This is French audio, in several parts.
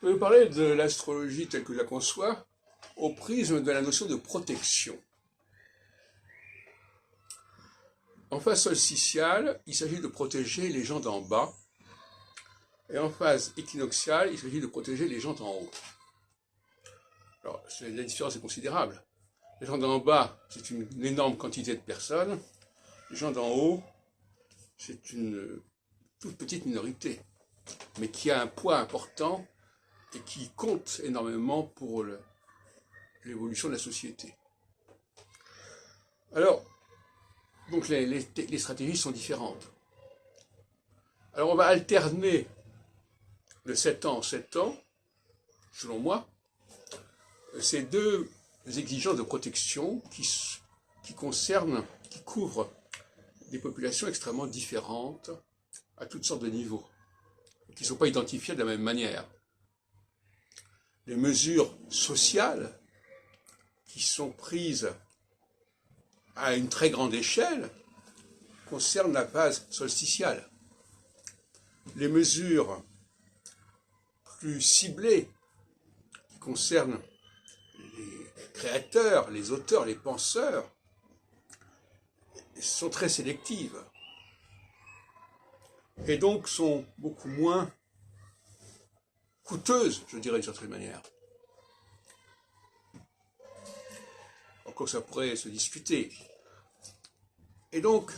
Je vais vous parler de l'astrologie telle que je la conçois au prisme de la notion de protection. En phase solsticiale, il s'agit de protéger les gens d'en bas, et en phase équinoxiale, il s'agit de protéger les gens d'en haut. Alors, la différence est considérable. Les gens d'en bas, c'est une énorme quantité de personnes. Les gens d'en haut, c'est une toute petite minorité, mais qui a un poids important et qui compte énormément pour l'évolution de la société. Alors, donc les stratégies sont différentes. Alors on va alterner de 7 ans en 7 ans, selon moi, ces deux exigences de protection qui couvrent des populations extrêmement différentes à toutes sortes de niveaux, qui ne sont pas identifiées de la même manière. Les mesures sociales qui sont prises à une très grande échelle concernent la phase solsticiale. Les mesures plus ciblées qui concernent les créateurs, les auteurs, les penseurs, sont très sélectives et donc sont beaucoup moins coûteuses, je dirais d'une certaine manière. Encore ça pourrait se discuter. Et donc,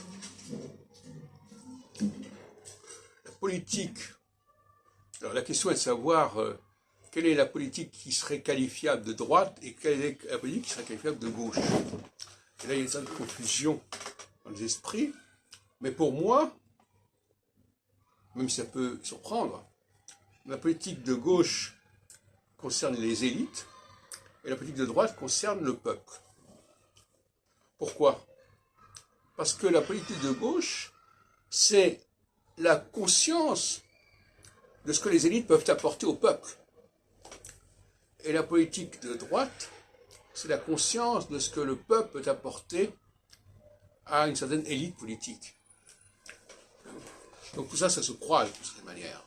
la politique, alors la question est de savoir quelle est la politique qui serait qualifiable de droite et quelle est la politique qui serait qualifiable de gauche. Et là, il y a une certaine confusion dans les esprits, mais pour moi, même si ça peut surprendre, la politique de gauche concerne les élites et la politique de droite concerne le peuple. Pourquoi? Parce que la politique de gauche, c'est la conscience de ce que les élites peuvent apporter au peuple. Et la politique de droite, c'est la conscience de ce que le peuple peut apporter à une certaine élite politique. Donc tout ça, ça se croise de cette manière.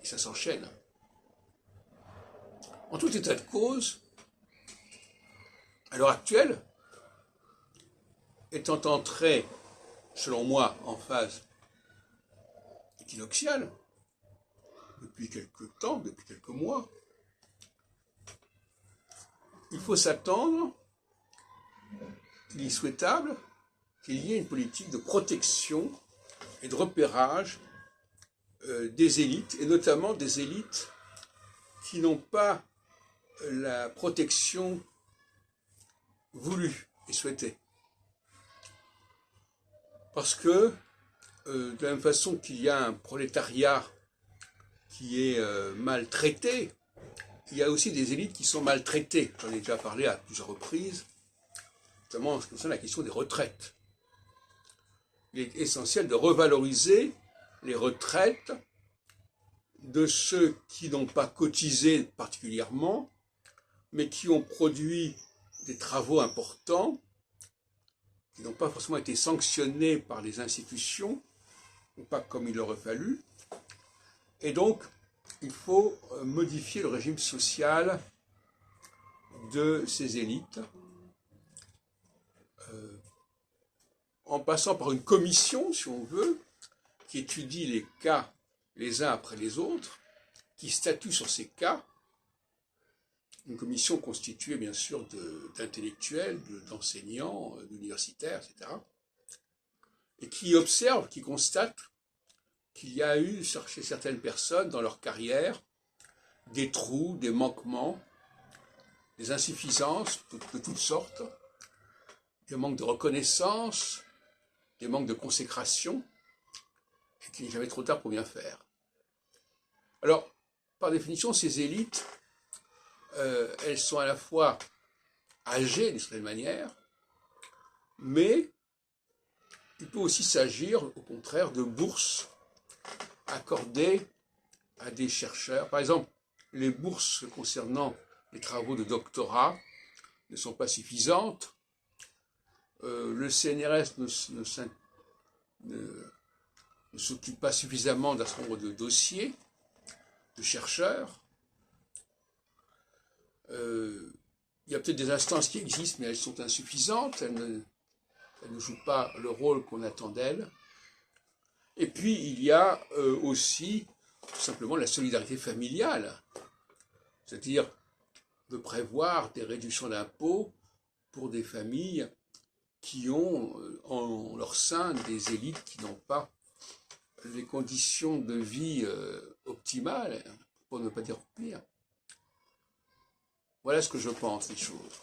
Et ça s'enchaîne. En tout état de cause, à l'heure actuelle, étant entré, selon moi, en phase équinoxiale, depuis quelques temps, depuis quelques mois, il faut s'attendre qu'il est souhaitable qu'il y ait une politique de protection et de repérage des élites, et notamment des élites qui n'ont pas la protection voulue et souhaitée. Parce que, de la même façon qu'il y a un prolétariat qui est maltraité, il y a aussi des élites qui sont maltraitées. J'en ai déjà parlé à plusieurs reprises, notamment en ce qui concerne la question des retraites. Il est essentiel de revaloriser les retraites de ceux qui n'ont pas cotisé particulièrement, mais qui ont produit des travaux importants, qui n'ont pas forcément été sanctionnés par les institutions, ou pas comme il aurait fallu. Et donc, il faut modifier le régime social de ces élites, en passant par une commission, si on veut, qui étudie les cas les uns après les autres, qui statue sur ces cas, une commission constituée bien sûr d'intellectuels, d'enseignants, d'universitaires, etc., et qui observe, qui constate qu'il y a eu chez certaines personnes dans leur carrière des trous, des manquements, des insuffisances de toutes sortes, des manques de reconnaissance, des manques de consécration, et qu'il n'est jamais trop tard pour bien faire. Alors, par définition, ces élites, elles sont à la fois âgées d'une certaine manière, mais il peut aussi s'agir, au contraire, de bourses accordées à des chercheurs. Par exemple, les bourses concernant les travaux de doctorat ne sont pas suffisantes. Le CNRS ne s'occupe pas suffisamment d'un certain nombre de dossiers. de chercheurs. Il y a peut-être des instances qui existent, mais elles sont insuffisantes, elles ne jouent pas le rôle qu'on attend d'elles. Et puis, il y a aussi, tout simplement, la solidarité familiale, c'est-à-dire de prévoir des réductions d'impôts pour des familles qui ont en leur sein des élites qui n'ont pas les conditions de vie optimales, pour ne pas dire pire. Voilà ce que je pense des choses.